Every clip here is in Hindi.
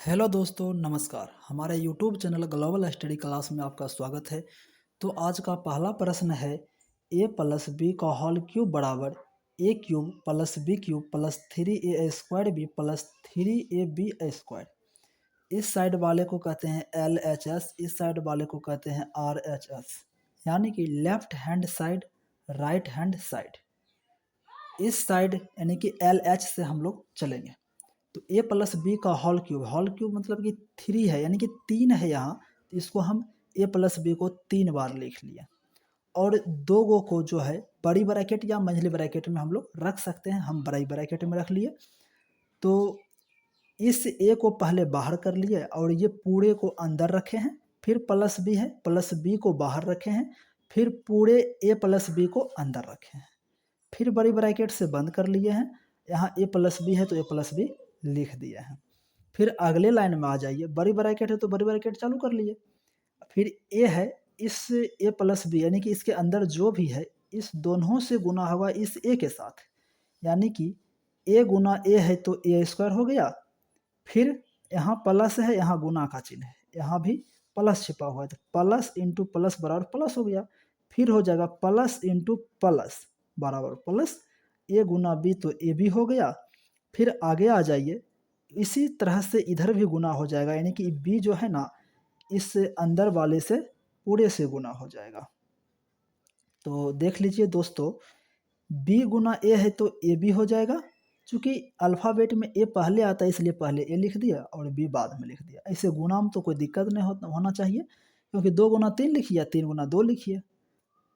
हेलो दोस्तों, नमस्कार। हमारे YouTube channel global study class में आपका स्वागत है। तो आज का पहला प्रश्न है, ए प्लस बी का होल क्यूब बराबर a cube plus b cube plus 3a² b plus 3ab square. इस साइड वाले को कहते हैं LHS, इस साइड वाले को कहते हैं RHS, यानी कि left hand side, right hand side. इस साइड यानी कि LH से हम लोग चलेंगे। तो ए प्लस बी का होल क्यूब मतलब कि 3 है, यानी कि 3 है यहाँ, तो इसको हम ए प्लस बी को 3 बार लिख लिए। और दो गो को जो है बड़ी ब्रैकेट या मंझली ब्रैकेट में हम लोग रख सकते हैं, हम बड़ी ब्रैकेट में रख लिए। तो इस ए को पहले बाहर कर लिए और ये पूरे को अंदर रखे हैं, फिर प्लस बी है, प्लस बी को बाहर रखे हैं, फिर पूरे ए प्लस बी को अंदर रखे हैं, फिर बड़ी ब्रैकेट से बंद कर लिए हैं। यहाँ ए प्लस बी है तो ए प्लस बी लिख दिए हैं। फिर अगले लाइन में आ जाइए, बड़ी ब्रैकेट है तो बड़ी ब्रैकेट चालू कर लिए। फिर ए है, इस ए प्लस बी यानी कि इसके अंदर जो भी है इस दोनों से गुना होगा इस ए के साथ, यानी कि ए गुना ए है तो ए स्क्वायर हो गया। फिर यहाँ प्लस है, यहाँ गुना का चिन्ह है, यहाँ भी प्लस छिपा हुआ है तो प्लस इंटू प्लस बराबर प्लस हो गया। फिर हो जाएगा प्लस इंटू प्लस बराबर प्लस, ए गुना बी तो ए भी हो गया। फिर आगे आ जाइए, इसी तरह से इधर भी गुना हो जाएगा, यानी कि बी जो है ना इस अंदर वाले से पूरे से गुना हो जाएगा। तो देख लीजिए दोस्तों, बी गुना ए है तो ए भी हो जाएगा। चूंकि अल्फ़ाबेट में ए पहले आता है इसलिए पहले ए लिख दिया और बी बाद में लिख दिया। ऐसे गुना में तो कोई दिक्कत नहीं होना चाहिए, क्योंकि 2 गुना 3 लिखिए, 3 गुना 2 लिखिए,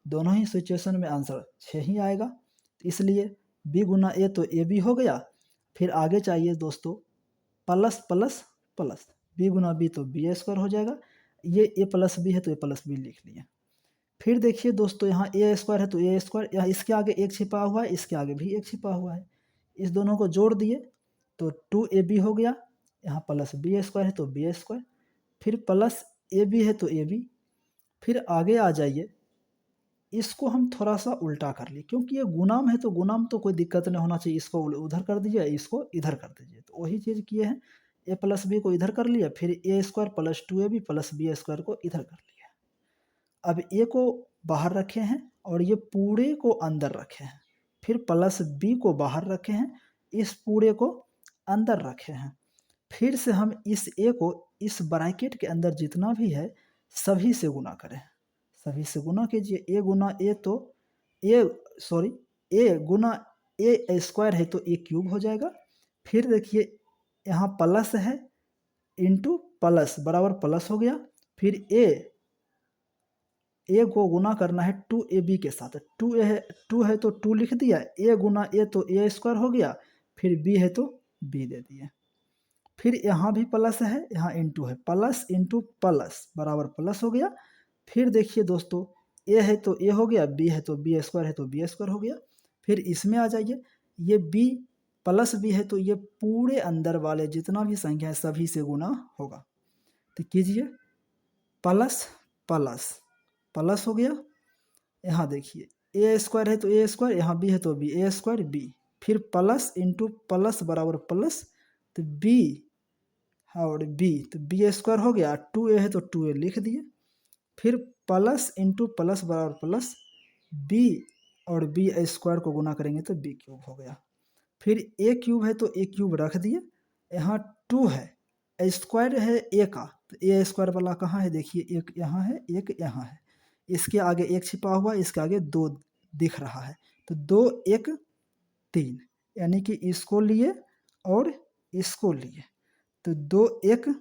दोनों ही सिचुएशन में आंसर 6 ही आएगा। इसलिए बी गुना ए तो ए भी हो गया। फिर आगे चाहिए दोस्तों प्लस प्लस प्लस, बी गुना बी तो बी स्क्वायर हो जाएगा। ये ए प्लस बी है तो ए प्लस बी लिख लिया। फिर देखिए दोस्तों, यहाँ ए स्क्वायर है तो ए स्क्वायर, यहाँ इसके आगे एक छिपा हुआ है, इसके आगे भी एक छिपा हुआ है, इस दोनों को जोड़ दिए तो 2ab हो गया। यहाँ प्लस बी स्क्वायर है तो बी स्क्वायर, फिर प्लस ए बी है तो ए बी। फिर आगे आ जाइए, इसको हम थोड़ा सा उल्टा कर लिए, क्योंकि ये गुणाम है तो गुणाम तो कोई दिक्कत नहीं होना चाहिए, इसको उधर कर दीजिए, इसको इधर कर दीजिए। तो वही चीज़ किए हैं, ए प्लस बी को इधर कर लिया, फिर a square plus 2ab plus b square को इधर कर लिया। अब ए को बाहर रखे हैं और ये पूरे को अंदर रखे हैं, फिर प्लस बी को बाहर रखे हैं, इस पूरे को अंदर रखे हैं। फिर से हम इस ए को इस ब्रैकेट के अंदर जितना भी है सभी से गुना करें, सभी से गुना कीजिए। ए गुना ए तो ए सॉरी ए गुना ए स्क्वायर है तो ए क्यूब हो जाएगा। फिर देखिए यहाँ प्लस है, इंटू प्लस बराबर प्लस हो गया। फिर ए को गुना करना है 2ab के साथ, 2 है तो 2 लिख दिया, ए गुना ए तो ए स्क्वायर हो गया, फिर बी है तो बी दे दिए। फिर यहाँ भी प्लस है, यहाँ इंटू है, प्लस इंटू प्लस बराबर प्लस हो गया। फिर देखिए दोस्तों, ए है तो ए हो गया, बी है तो बी स्क्वायर है तो बी स्क्वायर हो गया। फिर इसमें आ जाइए, ये बी प्लस बी है तो ये पूरे अंदर वाले जितना भी संख्या है सभी से गुना होगा। तो कीजिए, प्लस प्लस प्लस हो गया। यहाँ देखिए ए स्क्वायर है तो ए स्क्वायर, यहाँ बी है तो बी, ए स्क्वायर बी, फिर प्लस इंटू प्लस बराबर प्लस, तो बी और बी तो बी स्क्वायर हो गया, 2a है तो 2a लिख दिए। फिर प्लस इंटू प्लस बराबर प्लस, बी और बी स्क्वायर को गुना करेंगे तो बी क्यूब हो गया। फिर ए क्यूब है तो ए क्यूब रख दिए। यहाँ 2 है, स्क्वायर है ए का, तो ए स्क्वायर वाला कहाँ है, देखिए एक यहाँ है एक यहाँ है, इसके आगे एक छिपा हुआ, इसके आगे 2 दिख रहा है, तो 2 1 3, यानी कि इसको लिए और इसको लिए, तो 2 1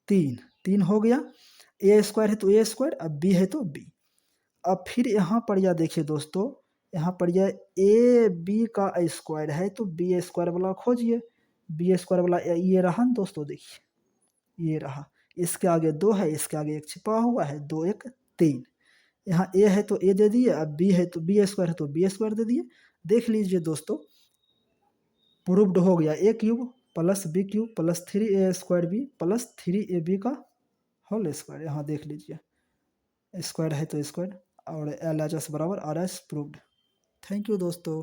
3 3 हो गया। ए स्क्वायर है तो ए स्क्वायर, अब बी है तो बी। अब फिर यहाँ पर यह देखिए दोस्तों, यहाँ पर यह ए बी का स्क्वायर है तो बी स्क्वायर वाला खोजिए। बी स्क्वायर वाला ये रहा ना दोस्तों, देखिए ये रहा, इसके आगे 2 है, इसके आगे एक छिपा हुआ है, 2 1 3। यहाँ ए है तो ए दे दिए, अब बी है तो बी स्क्वायर है तो बी स्क्वायर दे दिए। देख लीजिए दोस्तों, प्रूव्ड हो गया, a cube plus b cube plus 3a square b plus 3ab का होल स्क्वायर। यहाँ देख लीजिए, स्क्वायर है तो स्क्वायर और LHS बराबर RS प्रूव्ड। थैंक यू दोस्तों।